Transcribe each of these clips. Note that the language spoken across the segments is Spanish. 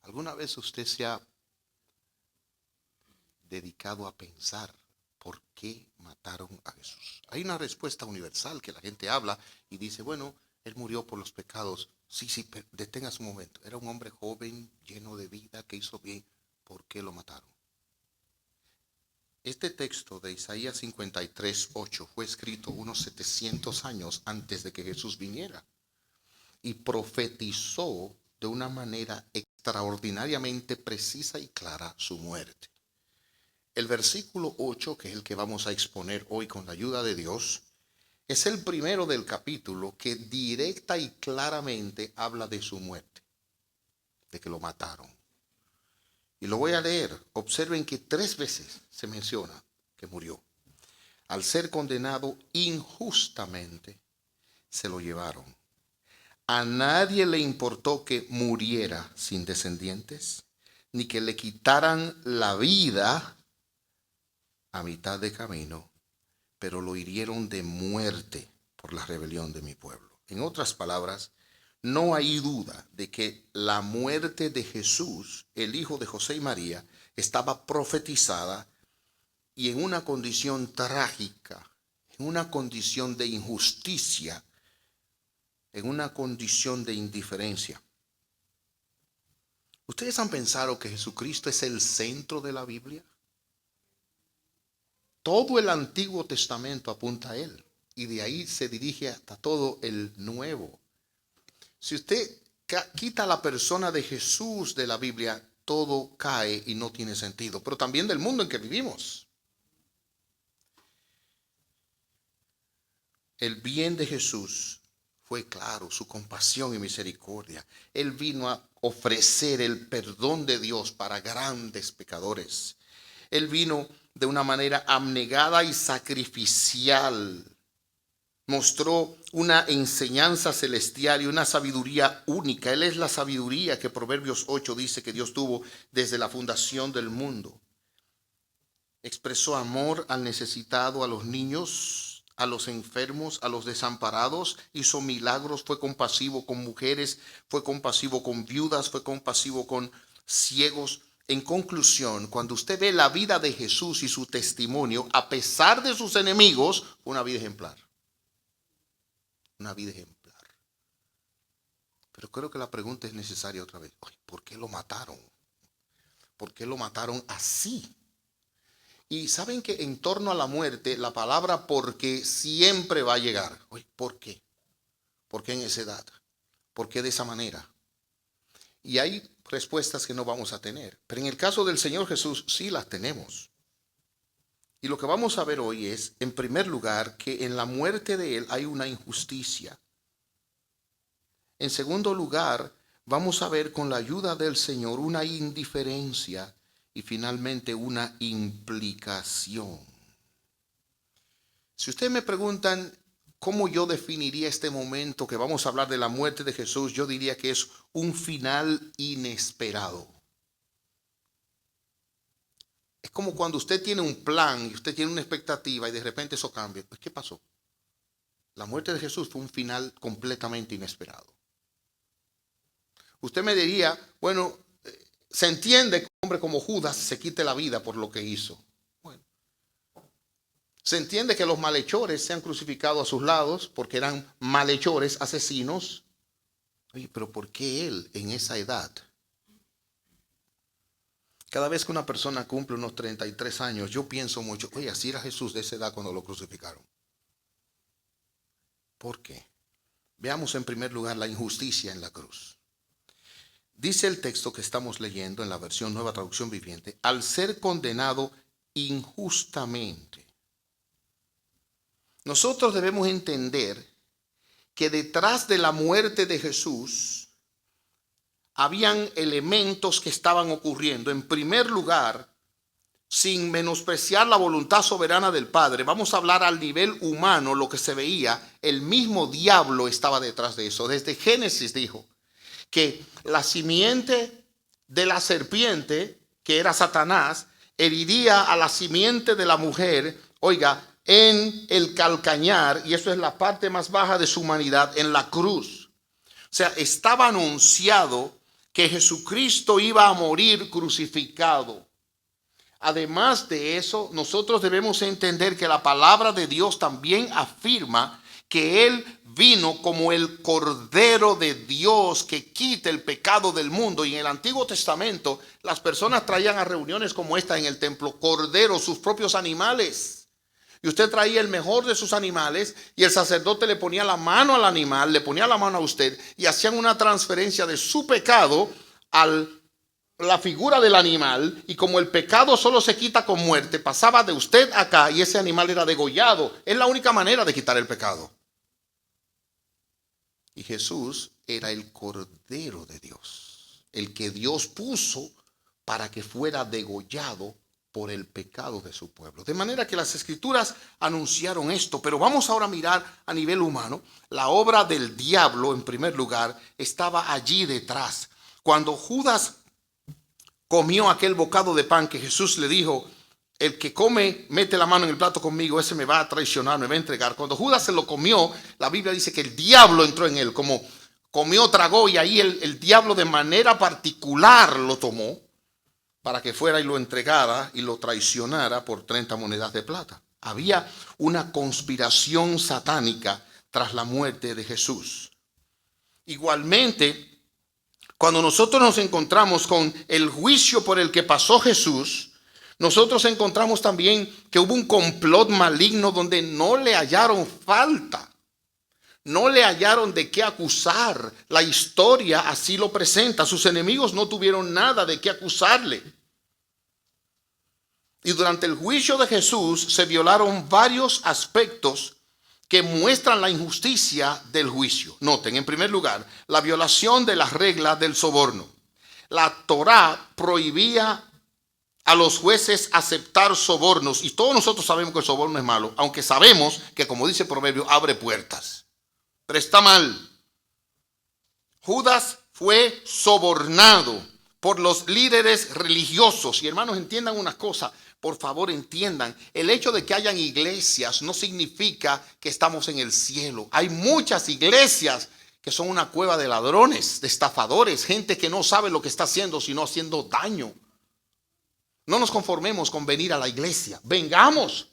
¿Alguna vez usted se ha dedicado a pensar por qué mataron a Jesús? Hay una respuesta universal que la gente habla y dice, bueno, él murió por los pecados. Sí, pero deténgase un momento. Era un hombre joven, lleno de vida, que hizo bien. ¿Por qué lo mataron? Este texto de Isaías 53:8 fue escrito unos 700 años antes de que Jesús viniera y profetizó de una manera extraordinariamente precisa y clara su muerte. El versículo 8, que es el que vamos a exponer hoy con la ayuda de Dios, es el primero del capítulo que directa y claramente habla de su muerte, de que lo mataron. Y lo voy a leer. Observen que 3 veces se menciona que murió. Al ser condenado injustamente, se lo llevaron. A nadie le importó que muriera sin descendientes, ni que le quitaran la vida a mitad de camino, pero lo hirieron de muerte por la rebelión de mi pueblo. En otras palabras, no hay duda de que la muerte de Jesús, el hijo de José y María, estaba profetizada y en una condición trágica, en una condición de injusticia, en una condición de indiferencia. ¿Ustedes han pensado que Jesucristo es el centro de la Biblia? Todo el Antiguo Testamento apunta a Él y de ahí se dirige hasta todo el Nuevo. Si usted quita la persona de Jesús de la Biblia, todo cae y no tiene sentido, pero también del mundo en que vivimos. El bien de Jesús fue claro, su compasión y misericordia. Él vino a ofrecer el perdón de Dios para grandes pecadores. Él vino de una manera abnegada y sacrificial. Mostró una enseñanza celestial y una sabiduría única. Él es la sabiduría que Proverbios 8 dice que Dios tuvo desde la fundación del mundo. Expresó amor al necesitado, a los niños, a los enfermos, a los desamparados. Hizo milagros, fue compasivo con mujeres, fue compasivo con viudas, fue compasivo con ciegos. En conclusión, cuando usted ve la vida de Jesús y su testimonio, a pesar de sus enemigos, una vida ejemplar. Una vida ejemplar. Pero creo que la pregunta es necesaria otra vez. ¿Por qué lo mataron? ¿Por qué lo mataron así? Y saben que en torno a la muerte, la palabra porque siempre va a llegar. ¿Por qué? ¿Por qué en esa edad? ¿Por qué de esa manera? Y hay respuestas que no vamos a tener. Pero en el caso del Señor Jesús sí las tenemos. Y lo que vamos a ver hoy es, en primer lugar, que en la muerte de Él hay una injusticia. En segundo lugar, vamos a ver con la ayuda del Señor una indiferencia y finalmente una implicación. Si ustedes me preguntan cómo yo definiría este momento que vamos a hablar de la muerte de Jesús, yo diría que es un final inesperado. Es como cuando usted tiene un plan y usted tiene una expectativa y de repente eso cambia. ¿Qué pasó? La muerte de Jesús fue un final completamente inesperado. Usted me diría, bueno, se entiende que un hombre como Judas se quite la vida por lo que hizo. Bueno, se entiende que los malhechores sean crucificados a sus lados porque eran malhechores, asesinos. Oye, pero ¿por qué él en esa edad? Cada vez que una persona cumple unos 33 años, yo pienso mucho, oye, así era Jesús de esa edad cuando lo crucificaron. ¿Por qué? Veamos en primer lugar la injusticia en la cruz. Dice el texto que estamos leyendo en la versión Nueva Traducción Viviente, al ser condenado injustamente. Nosotros debemos entender que detrás de la muerte de Jesús habían elementos que estaban ocurriendo. En primer lugar, sin menospreciar la voluntad soberana del Padre, vamos a hablar al nivel humano lo que se veía. El mismo diablo estaba detrás de eso. Desde Génesis dijo que la simiente de la serpiente, que era Satanás, heriría a la simiente de la mujer, oiga, en el calcañar, y eso es la parte más baja de su humanidad, en la cruz. O sea, estaba anunciado que Jesucristo iba a morir crucificado. Además de eso, nosotros debemos entender que la palabra de Dios también afirma que Él vino como el Cordero de Dios que quita el pecado del mundo. Y en el Antiguo Testamento las personas traían a reuniones como esta en el templo corderos, sus propios animales. Y usted traía el mejor de sus animales y el sacerdote le ponía la mano al animal, le ponía la mano a usted y hacían una transferencia de su pecado a la figura del animal. Y como el pecado solo se quita con muerte, pasaba de usted acá y ese animal era degollado. Es la única manera de quitar el pecado. Y Jesús era el Cordero de Dios, el que Dios puso para que fuera degollado por el pecado de su pueblo. De manera que las Escrituras anunciaron esto. Pero vamos ahora a mirar a nivel humano. La obra del diablo, en primer lugar, estaba allí detrás. Cuando Judas comió aquel bocado de pan que Jesús le dijo: el que come, mete la mano en el plato conmigo, ese me va a traicionar, me va a entregar. Cuando Judas se lo comió, la Biblia dice que el diablo entró en él, como comió, tragó, y ahí el diablo de manera particular lo tomó para que fuera y lo entregara y lo traicionara por 30 monedas de plata. Había una conspiración satánica tras la muerte de Jesús. Igualmente, cuando nosotros nos encontramos con el juicio por el que pasó Jesús, nosotros encontramos también que hubo un complot maligno donde no le hallaron falta. No le hallaron de qué acusar. La historia así lo presenta. Sus enemigos no tuvieron nada de qué acusarle. Y durante el juicio de Jesús se violaron varios aspectos que muestran la injusticia del juicio. Noten, en primer lugar, la violación de las reglas del soborno. La Torá prohibía a los jueces aceptar sobornos, y todos nosotros sabemos que el soborno es malo, aunque sabemos que, como dice el proverbio, abre puertas. Pero está mal. Judas fue sobornado por los líderes religiosos. Y hermanos, entiendan una cosa, por favor entiendan, el hecho de que hayan iglesias no significa que estamos en el cielo. Hay muchas iglesias que son una cueva de ladrones, de estafadores, gente que no sabe lo que está haciendo, sino haciendo daño. No nos conformemos con venir a la iglesia. Vengamos.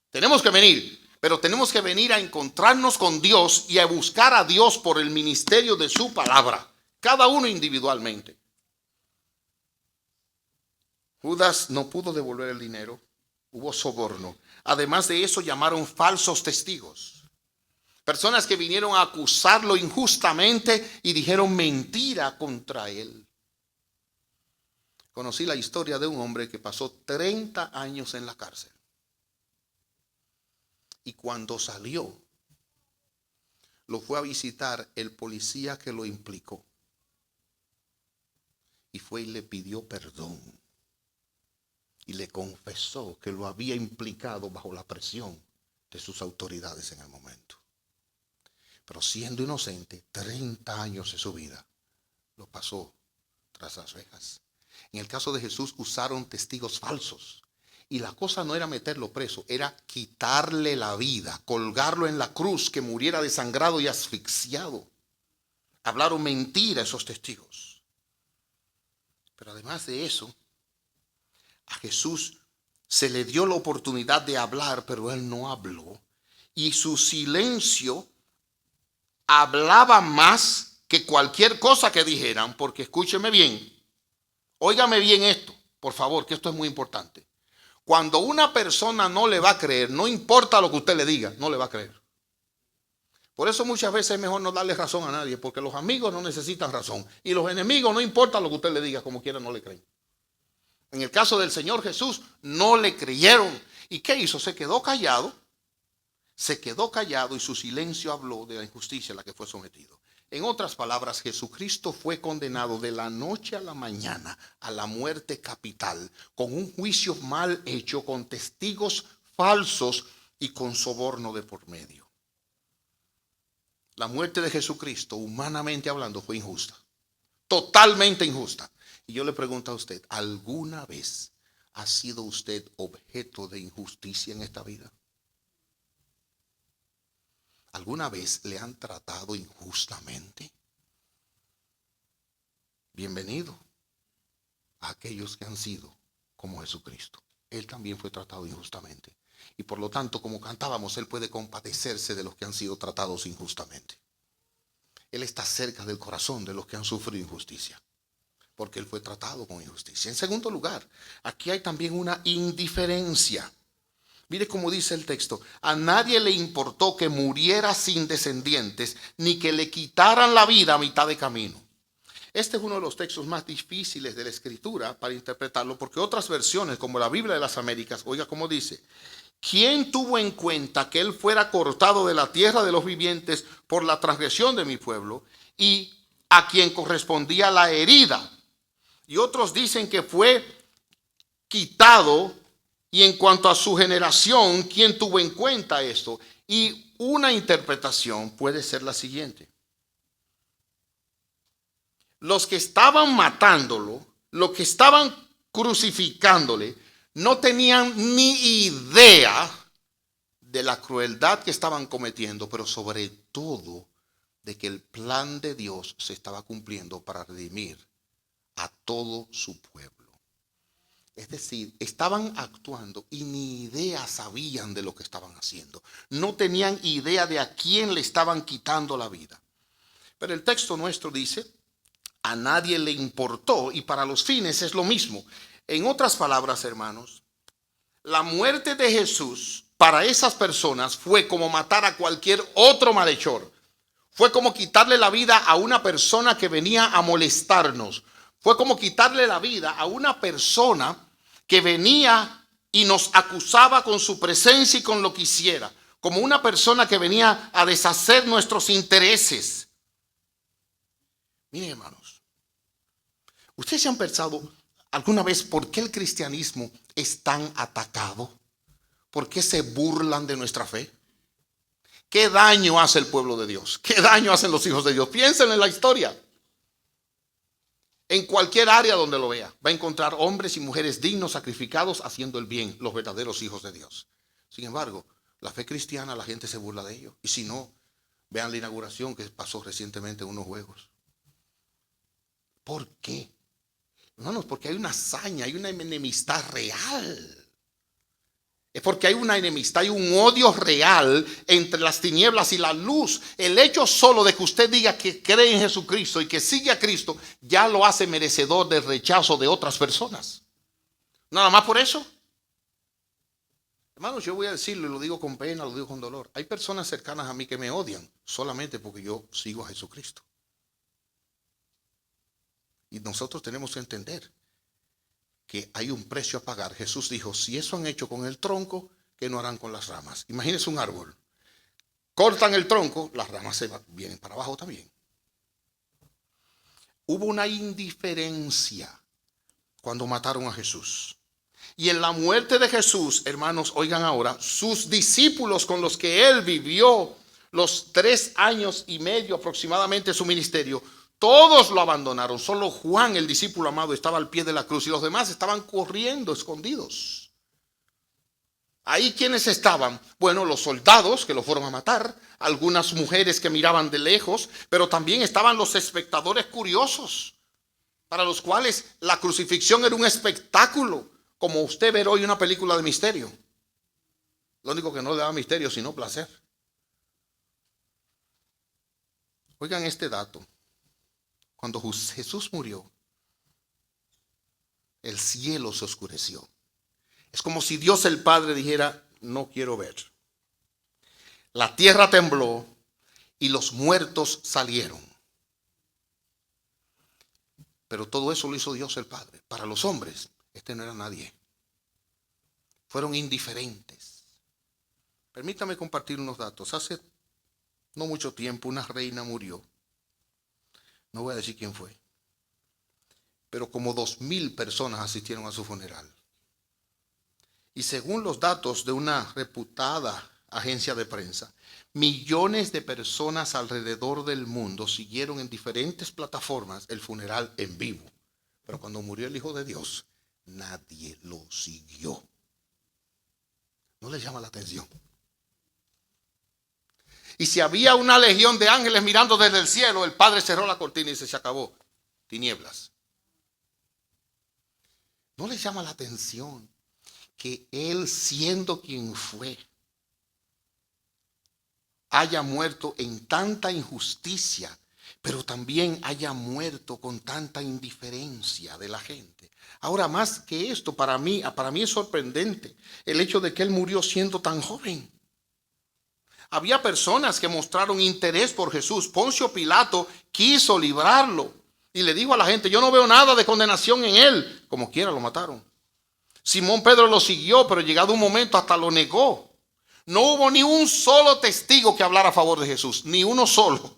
Tenemos que venir. Pero tenemos que venir a encontrarnos con Dios y a buscar a Dios por el ministerio de su palabra. Cada uno individualmente. Judas no pudo devolver el dinero. Hubo soborno. Además de eso, llamaron falsos testigos. Personas que vinieron a acusarlo injustamente y dijeron mentira contra él. Conocí la historia de un hombre que pasó 30 años en la cárcel. Y cuando salió, lo fue a visitar el policía que lo implicó. Y fue y le pidió perdón. Y le confesó que lo había implicado bajo la presión de sus autoridades en el momento. Pero siendo inocente, 30 años de su vida lo pasó tras las rejas. En el caso de Jesús usaron testigos falsos. Y la cosa no era meterlo preso, era quitarle la vida, colgarlo en la cruz, que muriera desangrado y asfixiado. Hablaron mentira esos testigos. Pero además de eso, a Jesús se le dio la oportunidad de hablar, pero él no habló. Y su silencio hablaba más que cualquier cosa que dijeran, porque escúcheme bien. Óigame bien esto, por favor, que esto es muy importante. Cuando una persona no le va a creer, no importa lo que usted le diga, no le va a creer. Por eso muchas veces es mejor no darle razón a nadie, porque los amigos no necesitan razón. Y los enemigos, no importa lo que usted le diga, como quiera no le creen. En el caso del Señor Jesús, no le creyeron. ¿Y qué hizo? Se quedó callado y su silencio habló de la injusticia a la que fue sometido. En otras palabras, Jesucristo fue condenado de la noche a la mañana a la muerte capital, con un juicio mal hecho, con testigos falsos y con soborno de por medio. La muerte de Jesucristo, humanamente hablando, fue injusta, totalmente injusta. Y yo le pregunto a usted, ¿alguna vez ha sido usted objeto de injusticia en esta vida? ¿Alguna vez le han tratado injustamente? Bienvenido a aquellos que han sido como Jesucristo. Él también fue tratado injustamente. Y por lo tanto, como cantábamos, Él puede compadecerse de los que han sido tratados injustamente. Él está cerca del corazón de los que han sufrido injusticia, porque Él fue tratado con injusticia. En segundo lugar, aquí hay también una indiferencia. Mire cómo dice el texto: a nadie le importó que muriera sin descendientes, ni que le quitaran la vida a mitad de camino. Este es uno de los textos más difíciles de la Escritura para interpretarlo, porque otras versiones, como la Biblia de las Américas, oiga cómo dice: ¿quién tuvo en cuenta que él fuera cortado de la tierra de los vivientes por la transgresión de mi pueblo, y a quien correspondía la herida? Y otros dicen que fue quitado. Y en cuanto a su generación, ¿quién tuvo en cuenta esto? Y una interpretación puede ser la siguiente: los que estaban matándolo, los que estaban crucificándole, no tenían ni idea de la crueldad que estaban cometiendo, pero sobre todo de que el plan de Dios se estaba cumpliendo para redimir a todo su pueblo. Es decir, estaban actuando y ni idea sabían de lo que estaban haciendo. No tenían idea de a quién le estaban quitando la vida. Pero el texto nuestro dice: a nadie le importó, y para los fines es lo mismo. En otras palabras, hermanos, la muerte de Jesús para esas personas fue como matar a cualquier otro malhechor. Fue como quitarle la vida a una persona que venía a molestarnos. Fue como quitarle la vida a una persona que venía y nos acusaba con su presencia y con lo que hiciera. Como una persona que venía a deshacer nuestros intereses. Miren, hermanos, ¿ustedes se han pensado alguna vez por qué el cristianismo es tan atacado? ¿Por qué se burlan de nuestra fe? ¿Qué daño hace el pueblo de Dios? ¿Qué daño hacen los hijos de Dios? Piensen en la historia. En cualquier área donde lo vea, va a encontrar hombres y mujeres dignos, sacrificados, haciendo el bien, los verdaderos hijos de Dios. Sin embargo, la fe cristiana, la gente se burla de ello. Y si no, vean la inauguración que pasó recientemente en unos juegos. ¿Por qué? Hermanos, porque hay una hazaña, hay una enemistad real. Es porque hay una enemistad, hay un odio real entre las tinieblas y la luz. El hecho solo de que usted diga que cree en Jesucristo y que sigue a Cristo ya lo hace merecedor del rechazo de otras personas. Nada más por eso. Hermanos, yo voy a decirlo y lo digo con pena, lo digo con dolor. Hay personas cercanas a mí que me odian solamente porque yo sigo a Jesucristo. Y nosotros tenemos que entender que hay un precio a pagar. Jesús dijo: si eso han hecho con el tronco, ¿qué no harán con las ramas? Imagínense un árbol. Cortan el tronco, las ramas se vienen para abajo también. Hubo una indiferencia cuando mataron a Jesús. Y en la muerte de Jesús, hermanos, oigan ahora, sus discípulos con los que él vivió los 3 años y medio aproximadamente su ministerio, todos lo abandonaron. Solo Juan, el discípulo amado, estaba al pie de la cruz y los demás estaban corriendo, escondidos. Ahí, ¿quiénes estaban? Bueno, los soldados que lo fueron a matar, algunas mujeres que miraban de lejos, pero también estaban los espectadores curiosos, para los cuales la crucifixión era un espectáculo, como usted ver hoy una película de misterio. Lo único que no le daba misterio, sino placer. Oigan este dato. Cuando Jesús murió, el cielo se oscureció. Es como si Dios el Padre dijera: no quiero ver. La tierra tembló y los muertos salieron. Pero todo eso lo hizo Dios el Padre. Para los hombres, este no era nadie. Fueron indiferentes. Permítame compartir unos datos. Hace no mucho tiempo una reina murió No voy a decir quién fue, pero como 2,000 personas asistieron a su funeral. Y según los datos de una reputada agencia de prensa, millones de personas alrededor del mundo siguieron en diferentes plataformas el funeral en vivo. Pero cuando murió el Hijo de Dios, nadie lo siguió. ¿No les llama la atención? Y si había una legión de ángeles mirando desde el cielo, el Padre cerró la cortina y dice, se acabó. Tinieblas. ¿No les llama la atención que Él, siendo quien fue, haya muerto en tanta injusticia, pero también haya muerto con tanta indiferencia de la gente? Ahora, más que esto, para mí es sorprendente el hecho de que Él murió siendo tan joven. Había personas que mostraron interés por Jesús. Poncio Pilato quiso librarlo y le dijo a la gente, yo no veo nada de condenación en Él. Como quiera lo mataron. Simón Pedro lo siguió, pero llegado un momento hasta lo negó. No hubo ni un solo testigo que hablara a favor de Jesús, ni uno solo.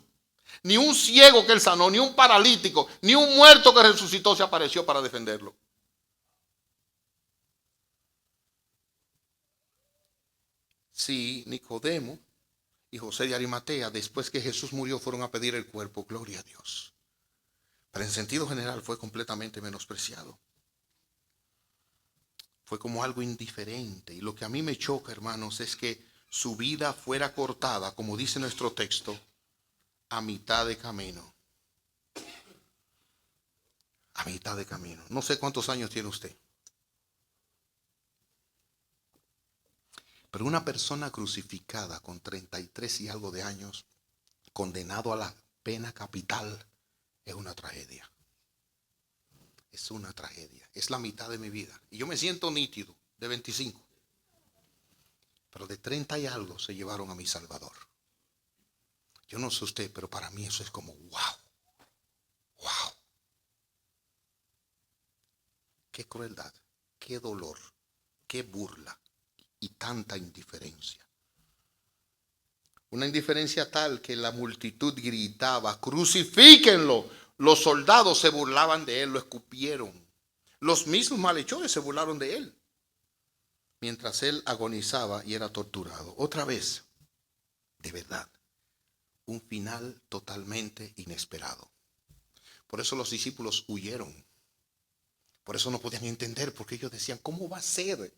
Ni un ciego que Él sanó, ni un paralítico, ni un muerto que resucitó se apareció para defenderlo. Sí, Nicodemo y José de Arimatea, después que Jesús murió, fueron a pedir el cuerpo, gloria a Dios. Pero en sentido general fue completamente menospreciado. Fue como algo indiferente. Y lo que a mí me choca, hermanos, es que su vida fuera cortada, como dice nuestro texto, a mitad de camino. A mitad de camino. No sé cuántos años tiene usted. Pero una persona crucificada con 33 y algo de años, condenado a la pena capital, es una tragedia. Es una tragedia. Es la mitad de mi vida. Y yo me siento nítido, de 25. Pero de 30 y algo se llevaron a mi Salvador. Yo no sé usted, pero para mí eso es como wow. Wow. Qué crueldad, qué dolor, qué burla y tanta indiferencia. Una indiferencia tal que la multitud gritaba, crucifíquenlo. Los soldados se burlaban de él, lo escupieron. Los mismos malhechores se burlaron de él, mientras él agonizaba y era torturado. Otra vez, de verdad, un final totalmente inesperado. Por eso los discípulos huyeron. Por eso no podían entender, porque ellos decían, ¿cómo va a ser?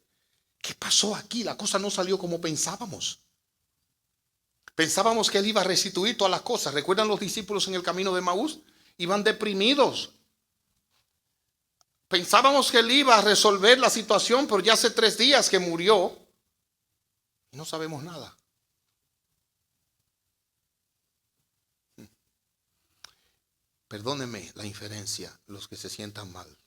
¿Qué pasó aquí? La cosa no salió como pensábamos. Pensábamos que Él iba a restituir todas las cosas. ¿Recuerdan los discípulos en el camino de Emaús? Iban deprimidos. Pensábamos que Él iba a resolver la situación, pero ya hace 3 días que murió y no sabemos nada. Perdónenme la inferencia, los que se sientan mal.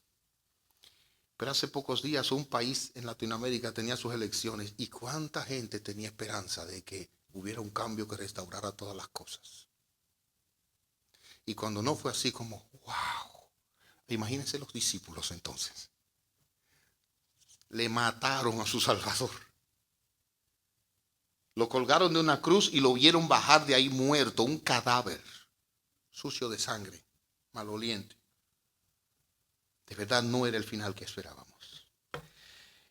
Pero hace pocos días un país en Latinoamérica tenía sus elecciones y cuánta gente tenía esperanza de que hubiera un cambio que restaurara todas las cosas. Y cuando no fue así, como wow. Imagínense los discípulos entonces. Le mataron a su Salvador. Lo colgaron de una cruz y lo vieron bajar de ahí muerto, un cadáver, sucio de sangre, maloliente. De verdad no era el final que esperábamos.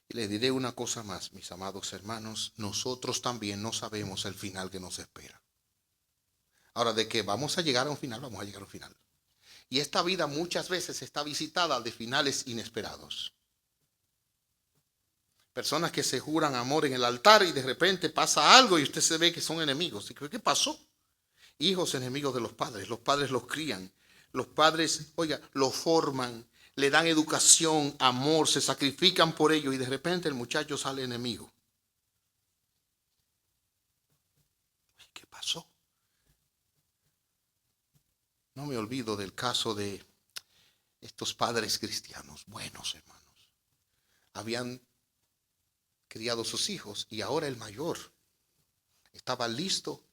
Y les diré una cosa más, mis amados hermanos, nosotros también no sabemos el final que nos espera. Ahora, de que vamos a llegar a un final, vamos a llegar a un final. Y esta vida muchas veces está visitada de finales inesperados. Personas que se juran amor en el altar y de repente pasa algo y usted se ve que son enemigos. ¿Y qué pasó? Hijos enemigos de los padres los crían. Los padres, oiga, los forman, le dan educación, amor, se sacrifican por ellos y de repente el muchacho sale enemigo. ¿Qué pasó? No me olvido del caso de estos padres cristianos, buenos hermanos. Habían criado sus hijos y ahora el mayor estaba listo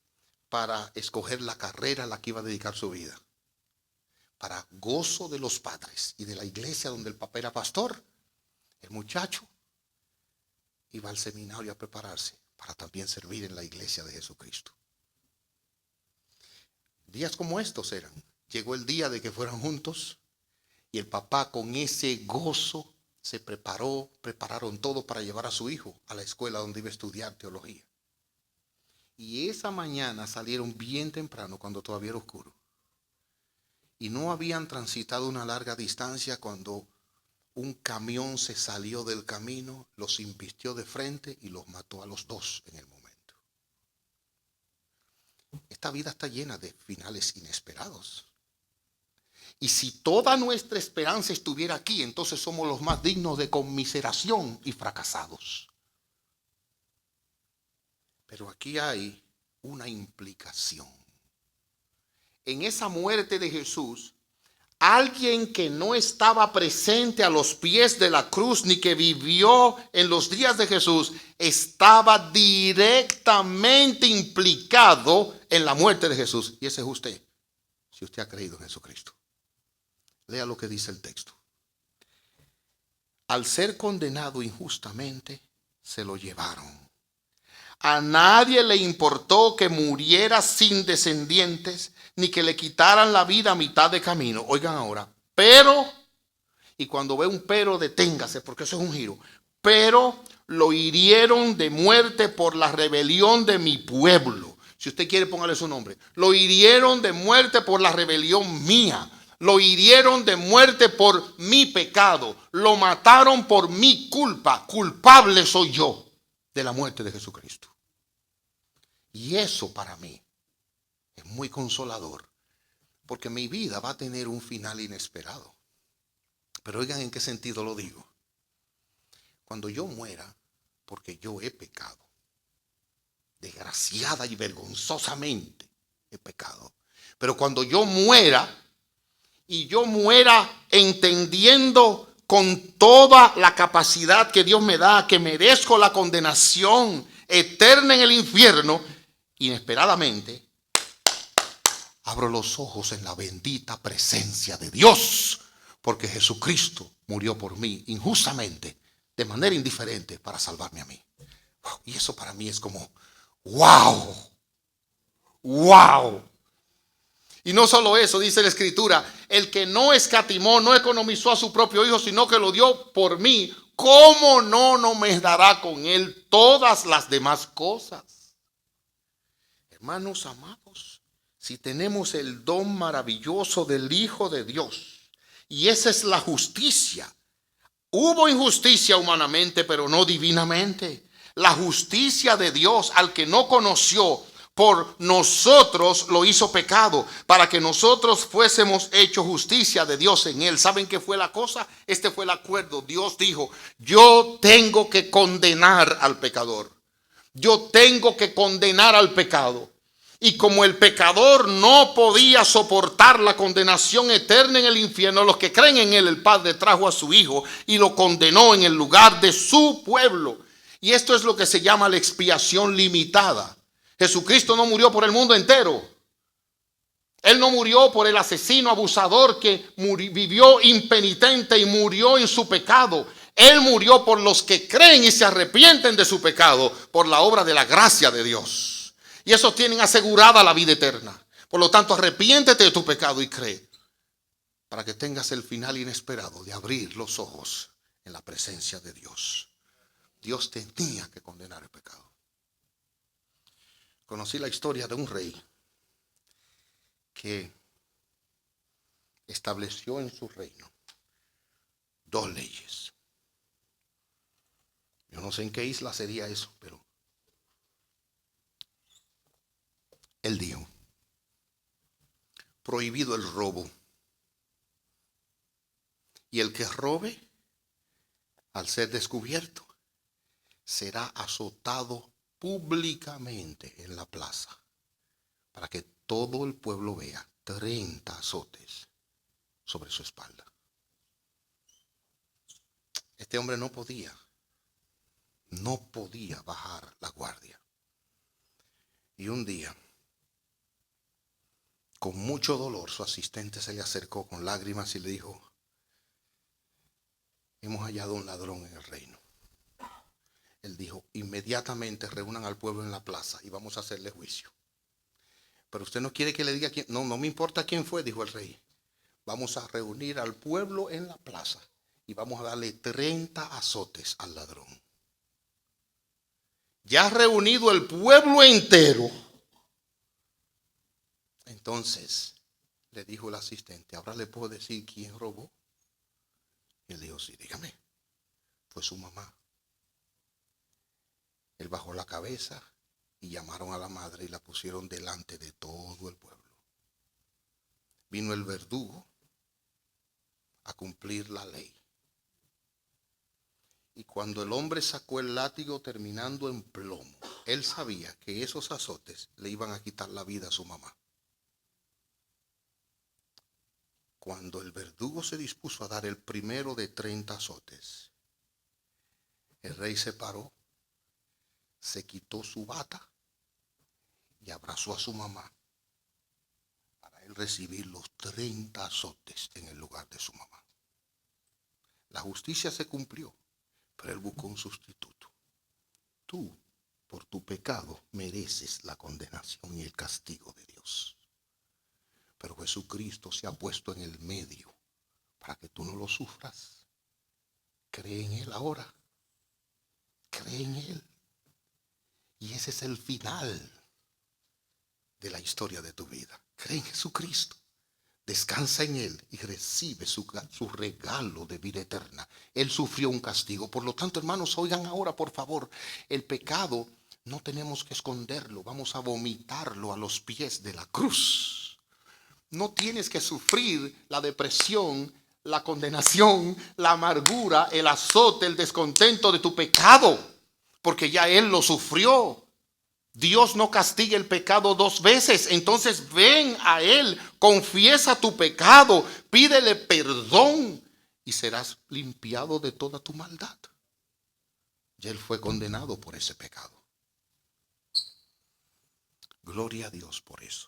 para escoger la carrera a la que iba a dedicar su vida. Para gozo de los padres y de la iglesia donde el papá era pastor, el muchacho iba al seminario a prepararse para también servir en la iglesia de Jesucristo. Días como estos eran. Llegó el día de que fueran juntos y el papá con ese gozo se prepararon todo para llevar a su hijo a la escuela donde iba a estudiar teología. Y esa mañana salieron bien temprano cuando todavía era oscuro. Y no habían transitado una larga distancia cuando un camión se salió del camino, los invistió de frente y los mató a los dos en el momento. Esta vida está llena de finales inesperados. Y si toda nuestra esperanza estuviera aquí, entonces somos los más dignos de conmiseración y fracasados. Pero aquí hay una implicación. En esa muerte de Jesús, alguien que no estaba presente a los pies de la cruz ni que vivió en los días de Jesús, estaba directamente implicado en la muerte de Jesús. Y ese es usted, si usted ha creído en Jesucristo. Lea lo que dice el texto. Al ser condenado injustamente, se lo llevaron. A nadie le importó que muriera sin descendientes, ni que le quitaran la vida a mitad de camino. Oigan ahora, pero, y cuando ve un pero, deténgase, porque eso es un giro. Pero lo hirieron de muerte por la rebelión de mi pueblo. Si usted quiere, póngale su nombre. Lo hirieron de muerte por la rebelión mía. Lo hirieron de muerte por mi pecado. Lo mataron por mi culpa. Culpable soy yo de la muerte de Jesucristo. Y eso para mí es muy consolador, porque mi vida va a tener un final inesperado. Pero oigan en qué sentido lo digo. Cuando yo muera, porque yo he pecado, desgraciada y vergonzosamente he pecado. Pero cuando yo muera, y yo muera entendiendo con toda la capacidad que Dios me da, que merezco la condenación eterna en el infierno, inesperadamente abro los ojos en la bendita presencia de Dios, porque Jesucristo murió por mí injustamente, de manera indiferente, para salvarme a mí. Y eso para mí es como wow, wow. Y no solo eso, dice la Escritura, el que no escatimó, no economizó a su propio Hijo, sino que lo dio por mí, ¿cómo no me dará con él todas las demás cosas? Hermanos amados, si tenemos el don maravilloso del Hijo de Dios, y esa es la justicia. Hubo injusticia humanamente, pero no divinamente. La justicia de Dios al que no conoció, por nosotros lo hizo pecado, para que nosotros fuésemos hechos justicia de Dios en él. ¿Saben qué fue la cosa? Este fue el acuerdo. Dios dijo, yo tengo que condenar al pecador. Yo tengo que condenar al pecado. Y como el pecador no podía soportar la condenación eterna en el infierno, los que creen en él, el Padre trajo a su Hijo y lo condenó en el lugar de su pueblo. Y esto es lo que se llama la expiación limitada. Jesucristo no murió por el mundo entero. Él no murió por el asesino abusador que vivió impenitente y murió en su pecado. Él murió por los que creen y se arrepienten de su pecado, por la obra de la gracia de Dios. Y esos tienen asegurada la vida eterna. Por lo tanto, arrepiéntete de tu pecado y cree, para que tengas el final inesperado de abrir los ojos en la presencia de Dios. Dios tenía que condenar el pecado. Conocí la historia de un rey que estableció en su reino 2 leyes. Yo no sé en qué isla sería eso, pero él dijo, prohibido el robo. Y el que robe, al ser descubierto, será azotado públicamente en la plaza, para que todo el pueblo vea 30 azotes sobre su espalda. Este hombre no podía bajar la guardia. Y un día, con mucho dolor, su asistente se le acercó con lágrimas y le dijo, hemos hallado un ladrón en el reino. Él dijo, inmediatamente reúnan al pueblo en la plaza y vamos a hacerle juicio. Pero usted no quiere que le diga quién. No, no me importa quién fue, dijo el rey. Vamos a reunir al pueblo en la plaza y vamos a darle 30 azotes al ladrón. Ya reunido el pueblo entero, entonces le dijo el asistente, ahora le puedo decir quién robó. Y él dijo, sí, dígame. Fue su mamá. Él bajó la cabeza y llamaron a la madre y la pusieron delante de todo el pueblo. Vino el verdugo a cumplir la ley. Y cuando el hombre sacó el látigo terminando en plomo, él sabía que esos azotes le iban a quitar la vida a su mamá. Cuando el verdugo se dispuso a dar el primero de 30 azotes, el rey se paró, se quitó su bata y abrazó a su mamá para él recibir los 30 azotes en el lugar de su mamá. La justicia se cumplió, pero él buscó un sustituto. Tú, por tu pecado, mereces la condenación y el castigo de Dios. Pero Jesucristo se ha puesto en el medio para que tú no lo sufras. Cree en Él ahora. Cree en Él. Y ese es el final de la historia de tu vida. Cree en Jesucristo. Descansa en Él y recibe su regalo de vida eterna. Él sufrió un castigo. Por lo tanto, hermanos, oigan ahora, por favor, el pecado no tenemos que esconderlo. Vamos a vomitarlo a los pies de la cruz. No tienes que sufrir la depresión, la condenación, la amargura, el azote, el descontento de tu pecado, porque ya Él lo sufrió. Dios no castiga el pecado 2 veces. Entonces ven a Él, confiesa tu pecado, pídele perdón y serás limpiado de toda tu maldad. Ya Él fue condenado por ese pecado. Gloria a Dios por eso.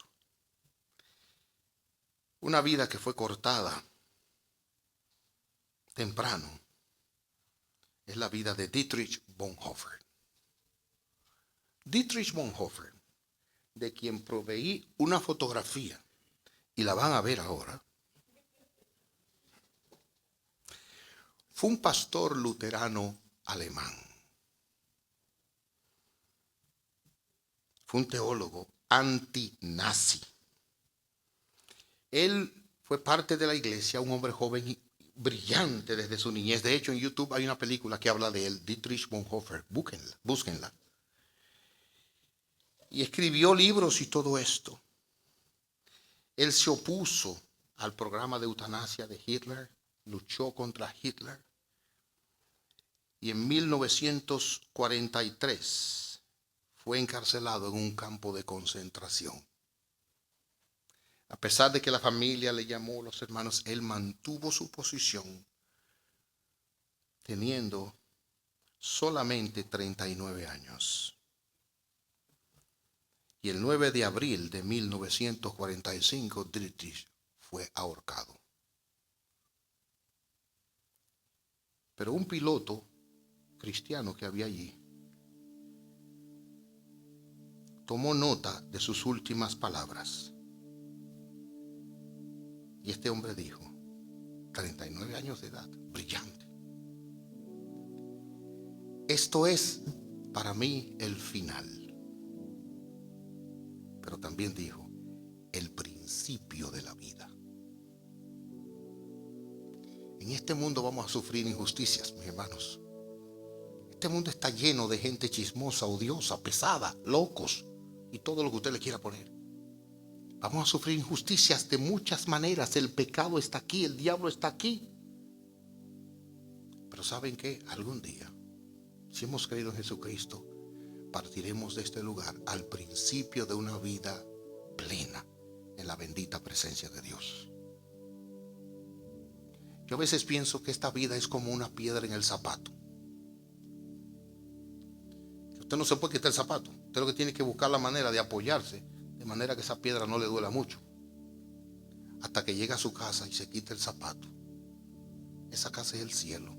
Una vida que fue cortada temprano es la vida de Dietrich Bonhoeffer. Dietrich Bonhoeffer, de quien proveí una fotografía, y la van a ver ahora, fue un pastor luterano alemán. Fue un teólogo antinazi. Él fue parte de la iglesia, un hombre joven y brillante desde su niñez. De hecho, en YouTube hay una película que habla de él, Dietrich Bonhoeffer. Búsquenla. Y escribió libros y todo esto. Él se opuso al programa de eutanasia de Hitler, luchó contra Hitler. Y en 1943 fue encarcelado en un campo de concentración. A pesar de que la familia le llamó, los hermanos, él mantuvo su posición teniendo solamente 39 años. Y el 9 de abril de 1945, Dietrich fue ahorcado. Pero un piloto cristiano que había allí tomó nota de sus últimas palabras. Y este hombre dijo, 39 años de edad, brillante. Esto es para mí el final. Pero también dijo, el principio de la vida. En este mundo vamos a sufrir injusticias, mis hermanos. Este mundo está lleno de gente chismosa, odiosa, pesada, locos y todo lo que usted le quiera poner. Vamos a sufrir injusticias de muchas maneras. El pecado está aquí, el diablo está aquí. Pero ¿saben qué? Algún día, si hemos creído en Jesucristo, partiremos de este lugar al principio de una vida plena en la bendita presencia de Dios. Yo a veces pienso que esta vida es como una piedra en el zapato. Usted no se puede quitar el zapato. Usted lo que tiene que buscar la manera de apoyarse, de manera que esa piedra no le duela mucho. Hasta que llega a su casa y se quita el zapato. Esa casa es el cielo.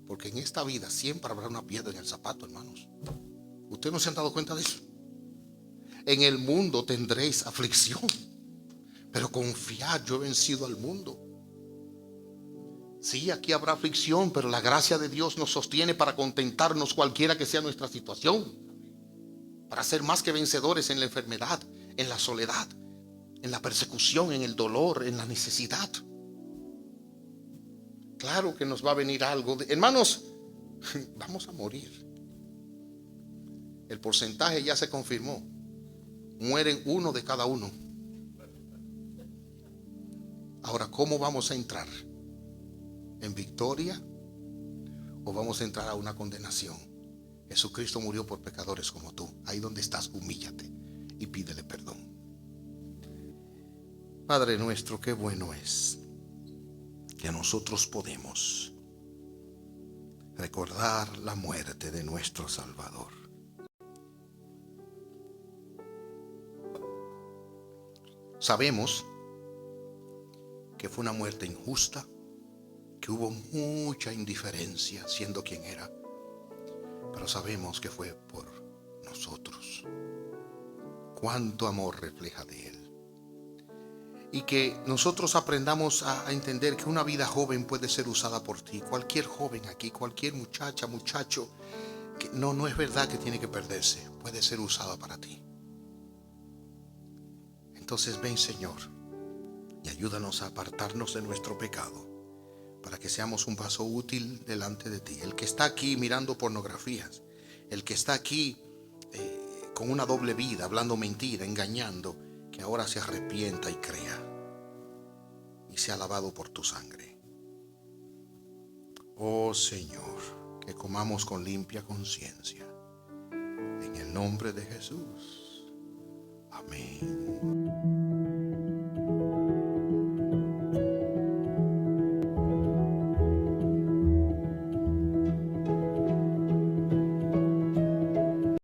Porque en esta vida siempre habrá una piedra en el zapato, hermanos. ¿Ustedes no se han dado cuenta de eso? en el mundo tendréis aflicción, pero confiad, yo he vencido al mundo. Sí, aquí habrá aflicción, pero la gracia de Dios nos sostiene para contentarnos cualquiera que sea nuestra situación, para ser más que vencedores en la enfermedad, en la soledad, en la persecución, en el dolor, en la necesidad. Claro que nos va a venir algo. Hermanos, vamos a morir. El porcentaje ya se confirmó. Mueren uno de cada uno. Ahora, ¿cómo vamos a entrar? ¿En victoria o vamos a entrar a una condenación? Jesucristo murió por pecadores como tú. Ahí donde estás, humíllate y pídele perdón. Padre nuestro, qué bueno es que nosotros podemos recordar la muerte de nuestro Salvador. Sabemos que fue una muerte injusta, que hubo mucha indiferencia siendo quien era, pero sabemos que fue por nosotros. Cuánto amor refleja de Él. Y que nosotros aprendamos a entender que una vida joven puede ser usada por ti. Cualquier joven aquí, cualquier muchacha, muchacho, que no es verdad que tiene que perderse, puede ser usada para ti. Entonces ven, Señor, y ayúdanos a apartarnos de nuestro pecado, para que seamos un vaso útil delante de ti. El que está aquí mirando pornografías, el que está aquí con una doble vida, hablando mentira, engañando, que ahora se arrepienta y crea y sea lavado por tu sangre. Oh Señor, que comamos con limpia conciencia. En el nombre de Jesús. Amén.